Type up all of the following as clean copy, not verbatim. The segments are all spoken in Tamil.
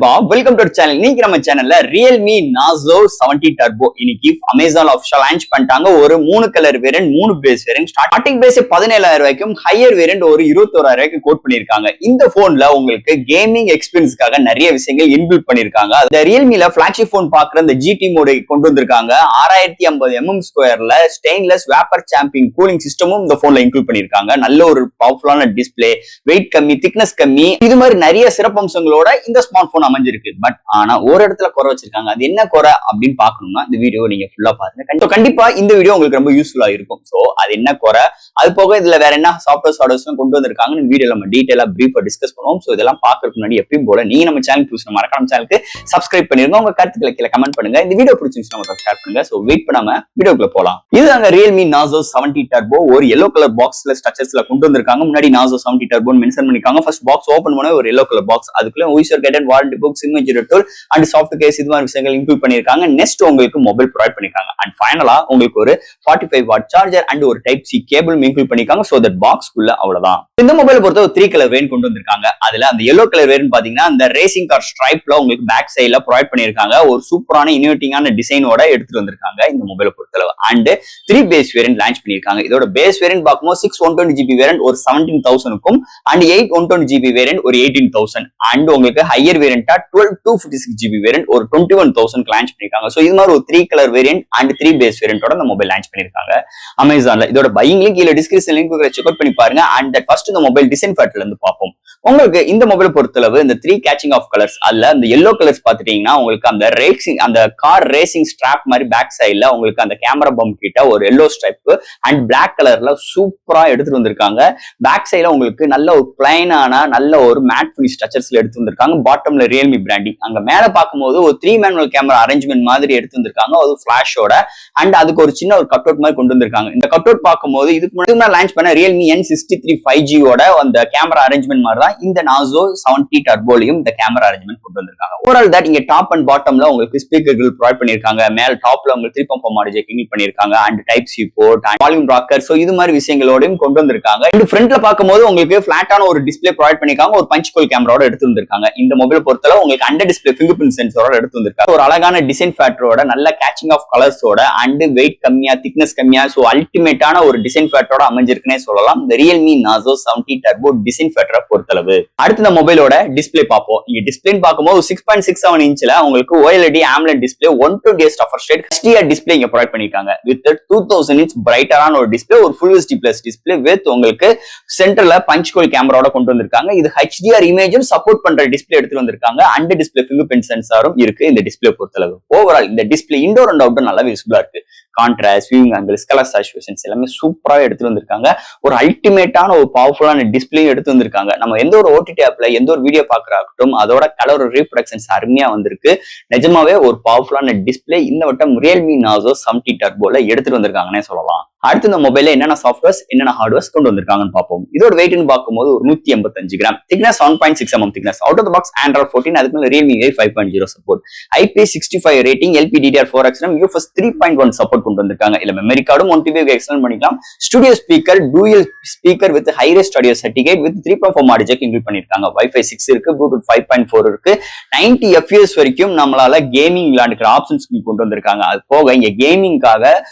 நண்பா, வெல்கம் டு சேனல். இன்னைக்கு நம்ம சேனல்ல Realme Narzo 70 Turbo இன்னைக்கு Amazon official launch பண்ணிட்டாங்க. ஒரு 3 colour variant, 3 base variant. Starting base 17000 ரூபாய்க்கும், ஹையர் வேரியன்ட் ஒரு 21000 ரூபாய்க்கு கோட் பண்ணிருக்காங்க. இந்த போன்ல உங்களுக்கு கேமிங் எக்ஸ்பீரியன்ஸ்க்காக நிறைய விஷயங்கள் இன்பில்ட் பண்ணிருக்காங்க. இந்த Realmeல ஃபிளாக்ஷிப் போன் பாக்குற இந்த GT மோட் கொண்டு வந்திருக்காங்க. 6050 mm ஸ்கொயர்ல ஸ்டெயின்லெஸ் வேப்பர் சாம்பிஙன் கூலிங் சிஸ்டமும் இந்த போன்ல இன்க்ளூட் பண்ணிருக்காங்க. நல்ல ஒரு பவர்ஃபுல்லான டிஸ்பிளே, வெயிட் கம்மி, திக்னஸ் கம்மி, இது மாதிரி நிறைய சிறப்பம்சங்களோட இந்த ஸ்மார்ட் போன் அமைஞ்சிருக்கு. பட் ஆனா ஒரு இடத்துல குறை வச்சிருக்காங்க. அது என்ன குறை அப்படின்னு பாக்கணும்னா இந்த வீடியோ நீங்க ஃபுல்லா பாருங்க. கண்டிப்பா இந்த வீடியோ உங்களுக்கு ரொம்ப யூஸ்ஃபுல்லா இருக்கும். சோ அது என்ன குறை, அது போக இதுல வேற என்ன சாஃப்ட்வேர் ஆர்டர்ஸ் கொண்டு வந்திருக்காங்க வீடியோ நம்ம டீடைலா பிரீஃபா டிஸ்கஸ் பண்ணுவோம். சோ இதெல்லாம் பாக்குறதுக்கு முன்னாடி எப்பயும் போல நீங்க நம்ம சேனல் புதுசு மறக்காம சேனலுக்கு சப்ஸ்கிரைப் பண்ணிருங்க. உங்க கருத்துக்களை கீழே கமெண்ட் பண்ணுங்க. இந்த வீடியோ பிடிச்சிருந்துச்சுன்னா ஷேர் பண்ணுங்க. சோ வெயிட் பண்ணாம வீடியோக்குள்ள போலாம். இதுதாங்க Realme Narzo 70 Turbo. ஒரு yellow கலர் பாக்ஸ்ல ஸ்ட்ரக்சர்ஸ்ல கொண்டு வந்திருக்காங்க. முன்னாடி Narzo 70 Turbo மென்ஷன் பண்ணிருக்காங்க. ஃபர்ஸ்ட் பாக்ஸ் ஓபன் பண்ண ஒரு yellow கலர் பாக்ஸ், அதுக்குள்ள user guided, warranty book, signature tool and soft case, இது மாதிரி விஷயங்கள் இன்க்ளூட் பண்ணிருக்காங்க. நெக்ஸ்ட் உங்களுக்கு மொபைல் ப்ரொவைட் பண்ணிருக்காங்க. அண்ட் ஃபைனலா உங்களுக்கு ஒரு 45 வாட் சார்ஜர் அண்ட் ஒரு டைப் சி கேபிள் இன்க்ளூட் பண்ணிருக்காங்க. சோ தட் பாக்ஸ் குள்ள அவ்வளவுதான். இந்த மொபைலை பொறுத்த ஒரு 3 கலர் வேரியன்ட் கொண்டு வந்திருக்காங்க. அதுல அந்த yellow கலர் வேரியன்ட் பாத்தீங்கன்னா அந்த ரேசிங் கார் ஸ்ட்ரைப்ல உங்களுக்கு பேக் சைடுல ப்ரொவைட் பண்ணிருக்காங்க. ஒரு சூப்பரான இனோவேட்டிங்கான டிசைனோட எடுத்துட்டு வந்திருக்காங்க இந்த மொபைலை பொறுத்தளவு. அண்ட் 3 பேஸ் வேரியன்ட் லான்ச் பண்ணிருக்காங்க. இதோட பேஸ் வேரியன்ட் பார்க்கும்போது 6 120GB வேரியன்ட் ஒரு 17000க்கும் அண்ட் 8 120GB வேரியன்ட் ஒரு 18000 அண்ட் உங்களுக்கு ஹையர் வேரியன்ட்டா 12 256GB வேரியன்ட் ஒரு 21000க்கு லான்ச் பண்ணிருக்காங்க. சோ இது மாதிரி ஒரு 3 கலர் வேரியன்ட் அண்ட் 3 பேஸ் வேரியன்ட்டோட இந்த மொபைல் லான்ச் பண்ணிருக்காங்க அமேசான்ல. இதோட பையிங் லிங்க் கீழ டிஸ்கிரிப்ஷன் லிங்க் செக் அவுட் பண்ணி பாருங்க. அண்ட் தட் ஃபர்ஸ்ட் இந்த மொபைல் டிசைன் ஃபேக்டர்ல இருந்து பார்ப்போம். உங்களுக்கு இந்த மொபைல் பொறுத்தளவு இந்த 3 கேச்சிங் ஆஃப் கலர்ஸ் அல்ல அந்த yellow கலர்ஸ் பாத்துட்டீங்கன்னா உங்களுக்கு அந்த ரேசிங் அந்த கார் ரேசிங் ஸ்ட்ராப் மாதிரி பேக் சைடுல உங்களுக்கு அந்த கேமரா பம்ப் கிட்ட ஒரு yellow ஸ்ட்ரைப் அண்ட் Black கலர்ல சூப்பரா எடுத்துட்டு வந்திருக்காங்க. பேக் சைடுல உங்களுக்கு நல்ல ஒரு பிளைனான நல்ல ஒரு மேட் ஃபினிஷ் ஸ்ட்ரக்சர்ஸ்ல எடுத்து வந்திருக்காங்க. பாட்டம்ல Realme பிராண்டிங், அங்க மேல பார்க்கும்போது ஒரு 3 மேனுவல் கேமரா அரேஞ்ச்மெண்ட் மாதிரி எடுத்து வந்திருக்காங்க. ஒரு ஃபிளாஷோட அண்ட் அதுக்கு ஒரு சின்ன ஒரு கட் அவுட் மாதிரி கொண்டு வந்திருக்காங்க. இந்த கட் அவுட் பார்க்கும்போது இதுக்கு முன்னாடி லான்ச் பண்ண Realme N63 5G ஓட அந்த கேமரா அரேஞ்ச்மெண்ட் மாதிரி தான் இந்த Narzo 70 Turboலையும் இந்த கேமரா அரேஞ்ச்மெண்ட் கொண்டு வந்திருக்காங்க. ஓவரால் தட் இங்க டாப் அண்ட் பாட்டம்ல உங்களுக்கு ஸ்பீக்கர்கள் ப்ரொவைட் பண்ணிருக்காங்க. மேல டாப்ல உங்களுக்கு 3.4 மாடு ஜாக் இன்க்ளூட் பண்ணிருக்காங்க. And type C port and volume rocker, so இது மாதிரி விஷயங்களோடையும் கொண்டு வந்திருக்காங்க. அண்ட் ஃப்ரண்ட்ல பார்க்கும்போது உங்களுக்கு பிளாட்டான ஒரு டிஸ்பிளே ப்ரொவைட் பண்ணிருக்காங்க. ஒரு பஞ்ச் கோல் கேமராவோட எடுத்து வந்திருக்காங்க. இந்த மொபைல் பொறுத்தளவு உங்களுக்கு அண்டர் டிஸ்பிளே ஃபிங்கர் பிரிண்ட் சென்சாரோட எடுத்து வந்திருக்காங்க. ஒரு அழகான டிசைன் ஃபேக்டரோட நல்ல கேச்சிங் ஆஃப் கலர்ஸோட அண்ட் வெயிட் கம்மியா, திக்னஸ் கம்மியா, சோ அல்டிமேட்டான ஒரு டிசைன் ஃபேக்டரோட அமைஞ்சிருக்குன்னே சொல்லலாம் இந்த Realme Narzo 70 Turbo டிசைன் ஃபேக்டரை பொறுத்தளவு. அடுத்து இந்த மொபைலோட டிஸ்பிளே பார்ப்போம். இங்க டிஸ்பிளேன்னு பார்க்கும்போது 6.67 இன்ச்ல உங்களுக்கு OLED AMOLED display 120 refresh rate HDR display இங்க ப்ரொவைட் பண்ணிருக்காங்க. வித் 2000 nits பிரைட்டரான ஒரு டிஸ்பிளே, ஒரு full HD plus display with உங்களுக்கு சென்டர்ல பஞ்ச் கோல் கேமராவோட கொண்டு வந்திருக்காங்க. இது HDR இமேஜும் சப்போர்ட் பண்ற டிஸ்பிளே எடுத்து வந்திருக்காங்க. அண்ட் டிஸ்பிளே ஃபிங்கர் பிரிண்ட் சென்சாரும் இருக்கு இந்த டிஸ்பிளே பொறுத்தளவு. ஓவரால் இந்த டிஸ்பிளே இன்டோர் அண்ட் அவுட்டோர் நல்லா விசிபிளா இருக்கு. கான்ட்ராஸ்ட், வியூவிங் ஆங்கிள்ஸ், கலர் சாச்சுரேஷன்ஸ் எல்லாமே சூப்பரா எடுத்து வந்திருக்காங்க. ஒரு அல்டிமேட்டான ஒரு பவர்ஃபுல்லான டிஸ்பிளே எடுத்து வந்திருக்காங்க. நம்ம எந்த ஒரு OTT ஆப்ல எந்த ஒரு வீடியோ பாக்குறாகட்டும் அதோட கலர் ரீப்ரொடக்ஷன்ஸ் அருமையா வந்திருக்கு. நிஜமாவே ஒரு பவர்ஃபுல்லான டிஸ்பிளே இந்த வட்டம் Realme Narzo 70 Turboல எடுத்துட்டு வந்திருக்காங்கன்னே சொல்லலாம். அடுத்து இந்த மொபைல்ல என்னென்ன சாஃப்ட்வேர்ஸ் என்னென்ன ஹார்ட்வேர்ஸ் கொண்டு வந்திருக்காங்கன்னு பார்ப்போம். இதோட வெயிட்னு பார்க்கும்போது ஒரு 185 gram, thickness 7.6 mm thickness, out of the box Android 14, அதுக்கு மேல Realme 5.0 support, IP65 rating, LPDDR4 XRAM, UFS 3.1 support கொண்டு வந்திருக்காங்க. இல்ல மெமரி கார்டும் 1 TB எக்ஸ்டெண்ட் பண்ணிக்கலாம். Studio speaker, dual speaker with high res audio certificate with 3.4 மாடு ஜாக் இன்க்ளூட் பண்ணிருக்காங்க. Wi-Fi 6 இருக்கு, Bluetooth 5.4 இருக்கு. 90 FPS வரைக்கும் நம்மளால கேமிங் விளையாண்டுக்கிற ஆப்ஷன்ஸ் கொண்டு வந்திருக்காங்க. அது போக இங்க கேமிங்காக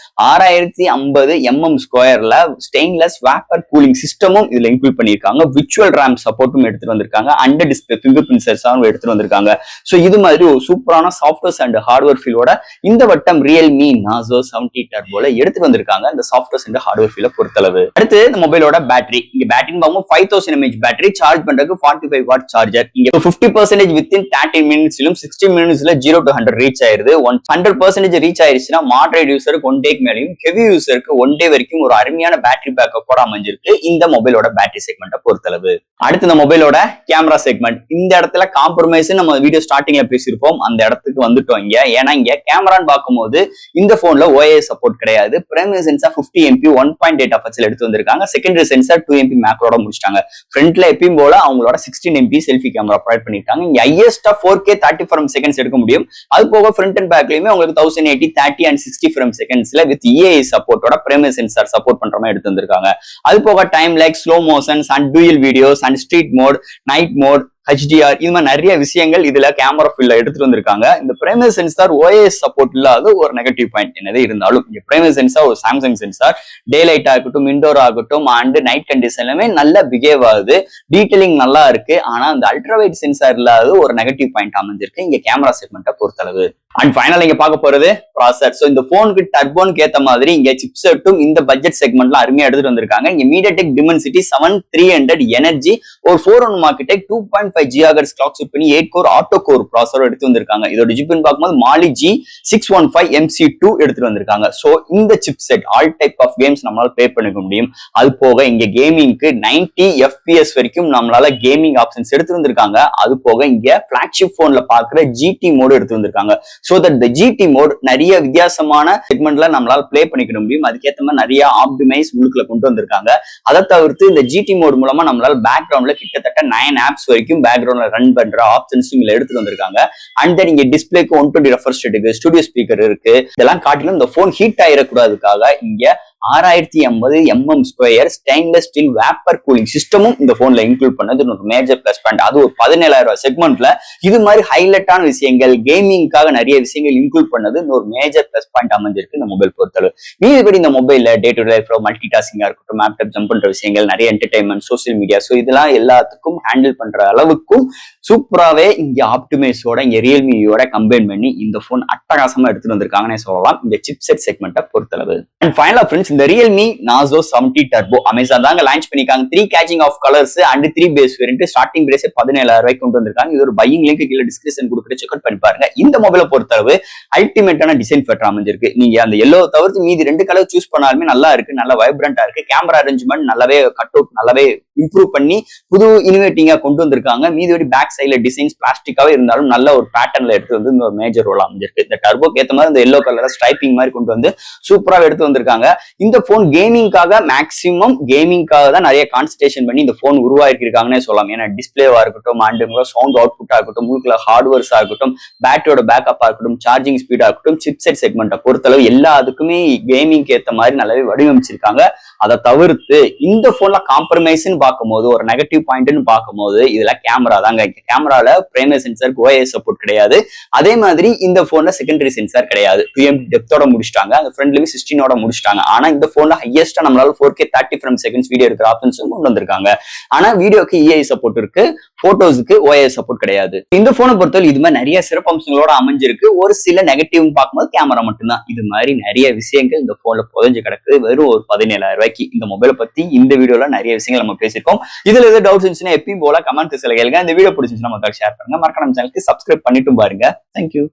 6050 mm ஸ்கொயர்ல ஸ்டெயின்லெஸ் வேப்பர் கூலிங் சிஸ்டமும் இதுல இன்க்ளூட் பண்ணிருக்காங்க. விர்ச்சுவல் ரேம் சப்போர்ட்டும் எடுத்துட்டு வந்திருக்காங்க. அண்டர் டிஸ்பிளே ஃபிங்கர் பிரிண்ட் சென்சாரும் எடுத்துட்டு வந்திருக்காங்க. சோ இது மாதிரி ஒரு சூப்பரான சாஃப்ட்வேர்ஸ் அண்ட் ஹார்ட்வேர் ஃபீலோட இந்த வட்டம் Realme Narzo 70 Turboல எடுத்துட்டு வந்திருக்காங்க இந்த சாஃப்ட்வேர்ஸ் அண்ட் ஹார்ட்வேர் ஃபீல பொறுத்தளவு. அடுத்து இந்த மொபைலோட பேட்டரி. இங்க பேட்டரின்னு பார்க்கும்போது 5000 mAh பேட்டரி, சார்ஜ் பண்றதுக்கு 45 வாட் சார்ஜர். இங்க 50% வித்தின் 30 மினிட்ஸ்லயும் 60 மினிட்ஸ்ல 0 to 100 ரீச் ஆயிருது. 100% ரீச் ஆயிருச்சுன்னா மாடரேட் யூசருக்கு 1 டேக்கு மேலையும், ஹெவி யூசருக்கு 1 டே வரைக்கும் ஒரு அருமையான பேட்டரி பேக்கப்போட அமைஞ்சிருக்கு இந்த மொபைலோட பேட்டரி செக்மெண்ட்டை பொறுத்தளவு. அடுத்து இந்த மொபைலோட கேமரா செக்மெண்ட். இந்த இடத்துல காம்ப்ரமைஸ் நம்ம வீடியோ ஸ்டார்டிங்ல பேசியிருப்போம், அந்த இடத்துக்கு வந்துட்டோம் இங்க. ஏன்னா இங்க கேமரான்னு பார்க்கும்போது இந்த போன்ல OIS சப்போர்ட் கிடையாது. பிரைமரி சென்சார் 50 MP 1.8 அபர்ச்சர்ல எடுத்து வந்திருக்காங்க. செகண்டரி சென்சார் 2 MP மேக்ரோட முடிச்சிட்டாங்க. ஃப்ரண்ட்ல எப்பயும் போல அவங்களோட 16 MP செல்ஃபி கேமரா ப்ரொவைட் பண்ணிருக்காங்க. இங்க ஹையஸ்டா 4K 30 frames seconds எடுக்க முடியும். அது போக ஃப்ரண்ட் அண்ட் பேக்லயுமே உங்களுக்கு 1080 30 and 60 frames secondsல வித் EAI சப்போர்ட்டோட பிரைமரி சென்சார் சப்போர்ட் பண்ற மாதிரி எடுத்து வந்திருக்காங்க. அது போக டைம் லைக், slow motions and dual videos and street mode, night mode, HDR இது மாதிரி நிறைய விஷயங்கள் இதுல கேமரா ஃபீல்ட்ல எடுத்துட்டு வந்திருக்காங்க. இந்த பிரைமரி சென்சார் OIS சப்போர்ட் இல்லாத ஒரு நெகட்டிவ் பாயிண்ட் என்னது இருந்தாலும் இங்க பிரைமரி சென்சார் ஒரு சாம்சங் சென்சார் டே லைட் ஆகட்டும் இன்டோர் ஆகட்டும் அண்ட் நைட் கண்டிஷன் எல்லாமே நல்லா பிஹேவ் ஆகுது, டீடைலிங் நல்லா இருக்கு. ஆனா அந்த அல்ட்ராவைட் சென்சார் இல்லாத ஒரு நெகட்டிவ் பாயிண்ட் அமைஞ்சிருக்கு இங்க கேமரா செக்மெண்ட்டை பொறுத்தளவு. அண்ட் ஃபைனல் இங்க பார்க்க போறது ப்ராசஸர். ஸோ இந்த போனுக்கு டர்போனுக்கு ஏத்த மாதிரி இங்க சிப்செட்டும் இந்த பட்ஜெட் செக்மெண்ட்ல அருமையா எடுத்துட்டு வந்திருக்காங்க. இங்க MediaTek Dimensity 7300 எனர்ஜி ஒரு 401 Marketech 2.5 GHz கிளாக் ஸ்பீட் பண்ணி 8 கோர் ஆட்டோ கோர் ப்ராசஸர் எடுத்து வந்திருக்காங்க. இதோட ஜிப்னு பார்க்கும்போது Mali G615 MC2 எடுத்துட்டு வந்திருக்காங்க. ஸோ இந்த chipset all type of games நம்மளால ப்ளே பண்ணிக்க முடியும். அது போக இங்க கேமிங்க்கு 90 FPS வரைக்கும் நம்மளால கேமிங் ஆப்ஷன்ஸ் எடுத்து வந்திருக்காங்க. அது போக இங்க பிளாக்ஷிப் போன்ல பாக்குற GT மோடு எடுத்து வந்திருக்காங்க. சோ தட் இந்த GT மோட் நிறைய வித்தியாசமான செக்மெண்ட்ல நம்மளால பிளே பண்ணிக்க முடியும். அதுக்கேற்ற மாதிரி நிறைய ஆப்டிமைஸ் உள்ளுக்குள்ள கொண்டு வந்திருக்காங்க. அதை தவிர்த்து இந்த GT மோட் மூலமா நம்மளால பேக்ரவுண்ட்ல கிட்டத்தட்ட 9 ஆப்ஸ் வரைக்கும் பேக்ரவுண்ட்ல ரன் பண்ற ஆப்ஷன்ஸும் இதுல எடுத்துட்டு வந்திருக்காங்க. அண்ட் தென் இங்க டிஸ்பிளேக்கு 120 ரெஃப்ரெஷ் ரேட் இருக்கு, ஸ்டுடியோ ஸ்பீக்கர் இருக்கு. இதெல்லாம் காட்டிலும் இந்த போன் ஹீட் ஆயிடக்கூடாதுக்காக இங்க 6080 mm² stainless steel vapour cooling சிஸ்டமும் இந்த போன்ல இன்க்ளூட் பண்ணது ஒரு மேஜர் பிளஸ் பாயிண்ட். அது ஒரு 17,000 செக்மெண்ட்ல இது மாதிரி ஹைலைட்டான விஷயங்கள் கேமிங்காக நிறைய விஷயங்கள் இன்க்ளூட் பண்ணது ஒரு மேஜர் பிளஸ் பாயிண்ட் அமைஞ்சிருக்கு இந்த மொபைல் பொறுத்தளவு. மீதிபடி இந்த மொபைல்ல டே டு டே லைஃப்ல மல்டி டாஸ்கிங்கா இருக்கட்டும், லேப்டாப் ஜம்ப் பண்ற விஷயங்கள், நிறைய என்டர்டைன்மெண்ட், சோசியல் மீடியா, ஸோ இதெல்லாம் எல்லாத்துக்கும் ஹேண்டில் பண்ற அளவுக்கும் சூப்பராகவே இங்க ஆப்டிமைஸோட இங்க ரியல்மியோட கம்பைன் பண்ணி இந்த போன் அட்டகாசமா எடுத்துட்டு வந்திருக்காங்கன்னு சொல்லலாம் இந்த சிப்செட் செக்மெண்ட்டை பொறுத்தளவு. அண்ட் ஃபைனலா ஃப்ரெண்ட்ஸ் இந்த Realme Nazo 70 Turbo அமேசான் தாங்க லான்ச் பண்ணிருக்காங்க. 3 catching of colours and 3 base variant starting price 17,000 ரூபாய்க்கு கொண்டு வந்திருக்காங்க. இது ஒரு பையிங் லிங்க் கீழே டிஸ்கிரிப்ஷன் கொடுக்குற செக் அவுட் பண்ணி பாருங்க. இந்த மொபைலை பொறுத்தளவு அல்டிமேட்டான டிசைன் ஃபேக்டர் அமைஞ்சிருக்கு. நீங்க அந்த எல்லோ தவிர்த்து மீதி 2 கலர் சூஸ் பண்ணாலுமே நல்லா இருக்கு, நல்லா வைப்ரண்டா இருக்கு. கேமரா அரேஞ்ச்மெண்ட் நல்லாவே கட் அவுட் நல்லாவே இம்ப்ரூவ் பண்ணி புது இனோவேட்டிங்கா கொண்டு வந்திருக்காங்க. மீதி பேக் சைட்ல டிசைன்ஸ் பிளாஸ்டிக்காவே இருந்தாலும் நல்ல ஒரு பேட்டர்ன்ல எடுத்து வந்து ஒரு மேஜர் ரோல் அமைஞ்சிருக்கு. இந்த டர்போக்கு ஏற்ற மாதிரி இந்த எல்லோ கலர் ஸ்ட்ரைப்பிங் மாதிரி கொண்டு வந்து சூப்பரா எடுத்து வந்திருக்காங்க. இந்த போன் கேமிங்காக மேக்சிமம் கேமிங்காக தான் நிறைய கான்சன்ட்ரேஷன் பண்ணி இந்த போன் உருவாக்கிருக்காங்கன்னே சொல்லலாம். ஏன்னா டிஸ்பிளேவா இருக்கட்டும், அண்ட் சவுண்ட் அவுட்புட்டா இருக்கட்டும், உங்களுக்கு ஹார்ட்வேர்ஸா இருக்கட்டும், பேட்டரியோட பேக்கப்பா இருக்கட்டும், சார்ஜிங் ஸ்பீடா இருக்கட்டும், சிப்செட் செக்மெண்ட்டை பொறுத்தளவு எல்லாத்துக்குமே கேமிங்க்கு ஏற்ற மாதிரி நல்லாவே வடிவமைச்சிருக்காங்க. அதை தவிர்த்து இந்த போன்ல காம்ப்ரமைஸ் பார்க்கும்போது ஒரு நெகட்டிவ் பாயிண்ட்னு பார்க்கும்போது இதுல கேமரா தாங்க. கேமரால பிரைமரி சென்சாருக்கு OIS சப்போர்ட் கிடையாது. அதே மாதிரி இந்த போன்ல செகண்டரி சென்சார் கிடையாது. 2M டெப்தோட முடிச்சிட்டாங்க, அந்த ஃப்ரண்ட்லயும் 16 முடிச்சிட்டாங்க. ஆனா இந்த போன்ல ஹையஸ்டா நம்மளால 4K 30 frames seconds வீடியோ எடுக்கிற ஆப்ஷன்ஸும் கொண்டு வந்திருக்காங்க. ஆனா வீடியோக்கு EI சப்போர்ட் இருக்கு, போட்டோஸ்க்கு OIS சப்போர்ட் கிடையாது. இந்த போனை பொறுத்தவரை இது மாதிரி நிறைய சிறப்பம்சங்களோட அமைஞ்சிருக்கு. ஒரு சில நெகட்டிவ் பார்க்கும்போது கேமரா மட்டும்தான். இது மாதிரி நிறைய விஷயங்கள் இந்த போன்ல புதஞ்சு கிடக்குது. வெறும் ஒரு 17,000 ரூபாய்க்கு இந்த மொபைலை பத்தி இந்த வீடியோல நிறைய விஷயங்கள் நம்ம பேசியிருக்கோம். இதுல ஏதாவது டவுட்ஸ் இருந்துச்சுன்னா எப்பயும் போல கமெண்ட் கேளுங்க. இந்த வீடியோ பிடிச்சிருந்துச்சுன்னா மக்கள் ஷேர் பண்ணுங்க. மறக்காம நம்ம சேனலுக்கு சப்ஸ்கிரைப் பண்ணிட்டும் பாருங்க. தேங்க்யூ.